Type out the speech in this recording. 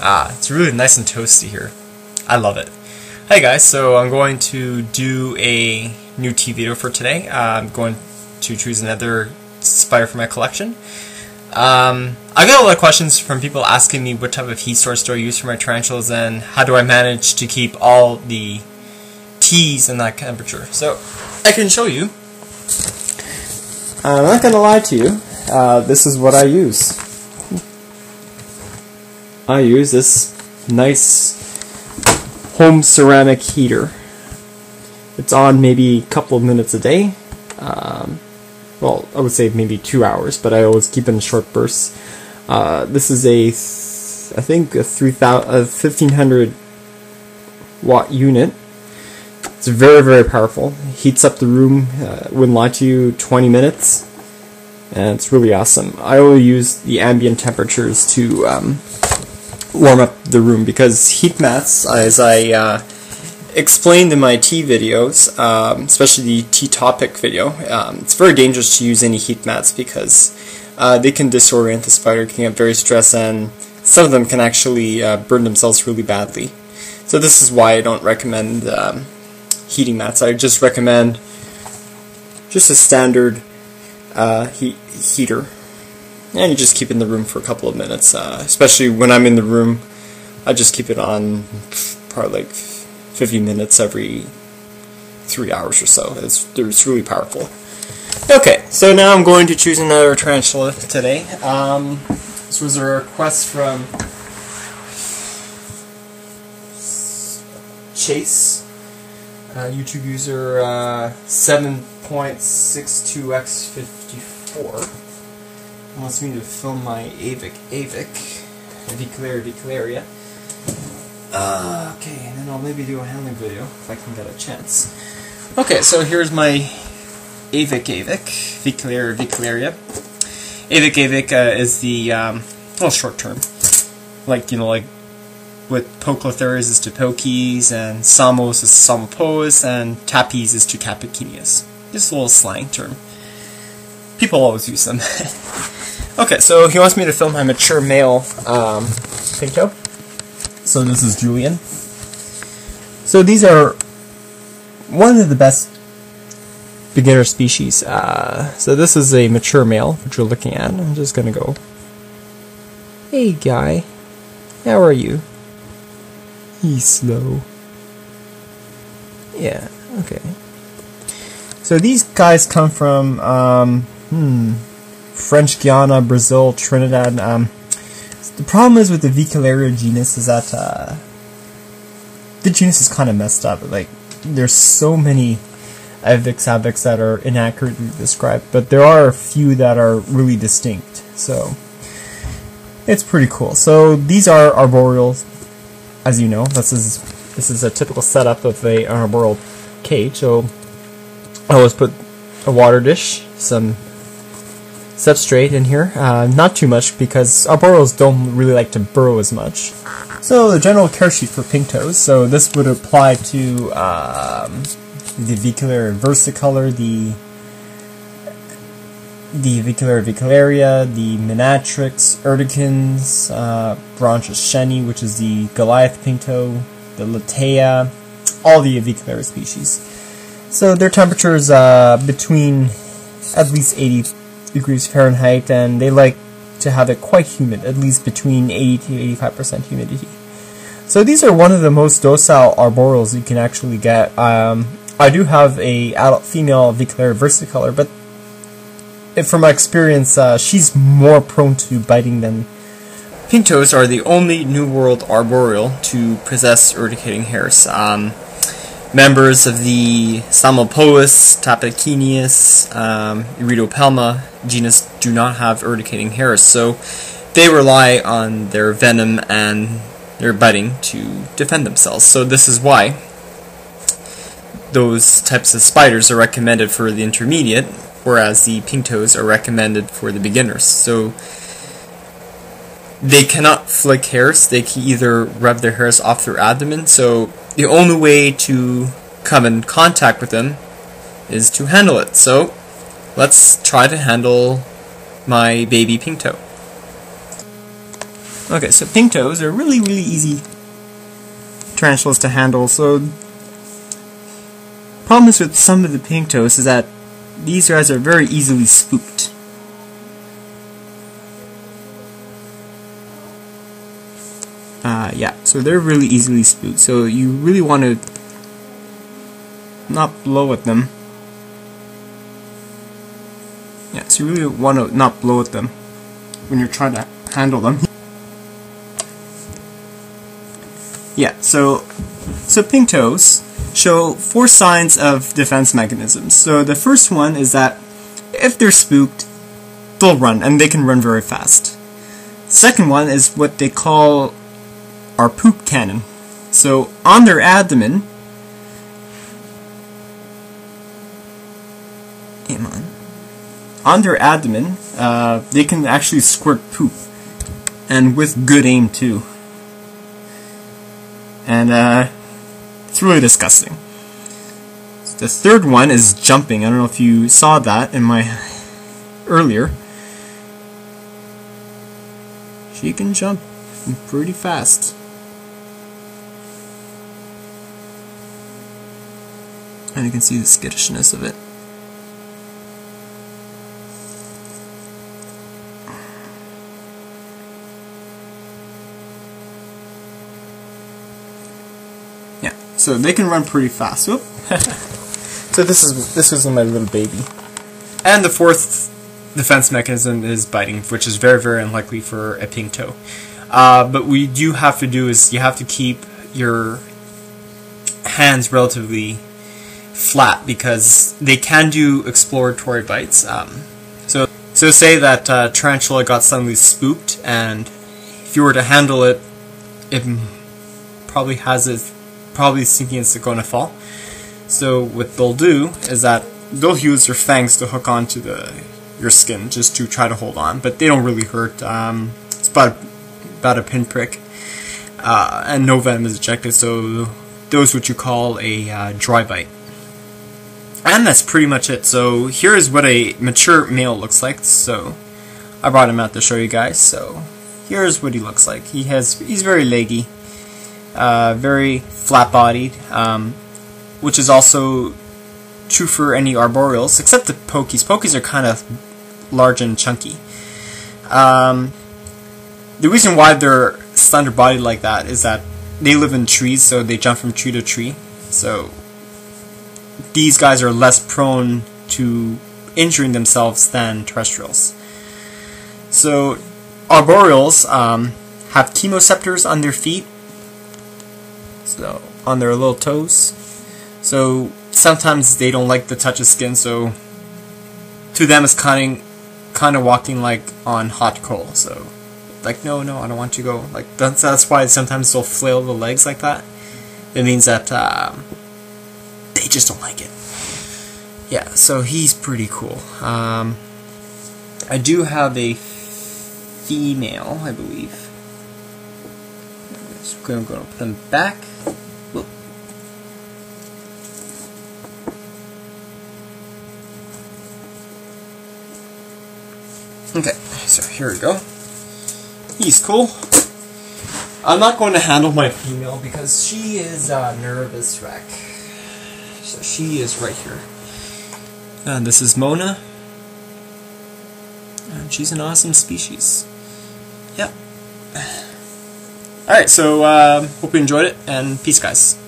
It's really nice and toasty here. I love it. Hey guys, so I'm going to do a new tea video for today. I'm going to choose another spider for my collection. I got a lot of questions from people asking me what type of heat source do I use for my tarantulas and how do I manage to keep all the teas in that temperature. So I can show you. I'm not going to lie to you. This is what I use. I use this nice home ceramic heater. It's on maybe a couple of minutes a day. Well, I would say maybe 2 hours, but I always keep it in short bursts. This is I think a 1500 watt unit. It's very, very powerful. Heats up the room, wouldn't lie to you, 20 minutes. And it's really awesome. I only use the ambient temperatures to warm up the room because heat mats, as I explained in my tea videos, especially the tea topic video, it's very dangerous to use any heat mats because they can disorient the spider, can get very stressed, and some of them can actually burn themselves really badly. So this is why I don't recommend heating mats. I just recommend just a standard heater, and you just keep it in the room for a couple of minutes. Especially when I'm in the room, I just keep it on probably like 50 minutes every 3 hours or so. It's really powerful. Okay, so now I'm going to choose another tarantula today. This was a request from Chase, YouTube user 7.62x54. Wants me to film my Avicularia. Okay, and then I'll maybe do a handling video if I can get a chance. Okay, so here's my Avicularia. Avic is the well, short term, like like what Poeclotherias is to Pokes, and Samos is Samopos, and Tapes is to Capicinias. Just a little slang term. People always use them. Okay, so he wants me to film my mature male pinto. So this is Julian. So these are one of the best beginner species. So this is a mature male, which you're looking at. I'm just gonna go, hey guy, how are you? He's slow. Yeah, okay. So these guys come from French Guiana, Brazil, Trinidad. The problem is with the Avicularia genus is that the genus is kind of messed up. Like, there's so many avics that are inaccurately described, but there are a few that are really distinct. So it's pretty cool. So these are arboreals, as you know. This is a typical setup of an arboreal cage. So I always put a water dish, some substrate in here, not too much because arboreals don't really like to burrow as much. So the general Caresheet for pintos. So this would apply to the Avicularia versicolor, the Avicularia, the Minatrix, Urticans, Bronchus sheni, which is the Goliath pinto, the Latea, all the Avicularia species. So their temperatures between at least 80 degrees Fahrenheit, and they like to have it quite humid, at least between 80 to 85% humidity. So these are one of the most docile arboreals you can actually get. I do have a adult female Avicularia versicolor, but from my experience, she's more prone to biting than pintos are the only New World arboreal to possess urticating hairs. Members of the Samopoeus, Tapicinius, Iridopelma genus do not have urticating hairs, so they rely on their venom and their biting to defend themselves. So this is why those types of spiders are recommended for the intermediate, whereas the pintos are recommended for the beginners. So they cannot flick hairs. They can either rub their hairs off their abdomen. So the only way to come in contact with them is to handle it. So let's try to handle my baby pinto. Okay, so pink toes are really easy tarantulas to handle. So problems with some of the pink toes is that these guys are very easily spooked. Yeah, so they're really easily spooked. So you really want to not blow at them. Yeah, so you really want to not blow at them when you're trying to handle them. Yeah, so pink toes show 4 signs of defense mechanisms. So the first one is that if they're spooked, they'll run, and they can run very fast. Second one is what they call our poop cannon. So on their abdomen, they can actually squirt poop, and with good aim too. And it's really disgusting. The third one is jumping. I don't know if you saw that in my earlier. She can jump pretty fast. And you can see the skittishness of it. Yeah, so they can run pretty fast. Whoop. So this was my little baby. And the fourth defense mechanism is biting, which is very unlikely for a pink toe. But what you do have to do is you have to keep your hands relatively flat, because they can do exploratory bites. So say that tarantula got suddenly spooked, and if you were to handle it, it probably thinking it's going to fall. So what they'll do is that they'll use their fangs to hook onto your skin just to try to hold on, but they don't really hurt. It's about a pinprick, and no venom is ejected. So those what you call a dry bite. And that's pretty much it. So here is what a mature male looks like. So I brought him out to show you guys. So here's what he looks like. He's very leggy, very flat-bodied, which is also true for any arboreals, except the pokies. Pokies are kind of large and chunky. The reason why they're slender-bodied like that is that they live in trees, so they jump from tree to tree. So these guys are less prone to injuring themselves than terrestrials. So arboreals have chemoreceptors on their feet, so on their little toes. So sometimes they don't like the touch of skin, so to them it's kind of walking like on hot coal. So like, no, I don't want you to go. Like that's why sometimes they'll flail the legs like that. It means that they just don't like it. Yeah, so he's pretty cool. I do have a female, I believe. So I'm going to put him back. Whoop. Okay, so here we go. He's cool. I'm not going to handle my female because she is a nervous wreck. So she is right here. And this is Mona. And she's an awesome species. Yep. Alright, so hope you enjoyed it, and peace, guys.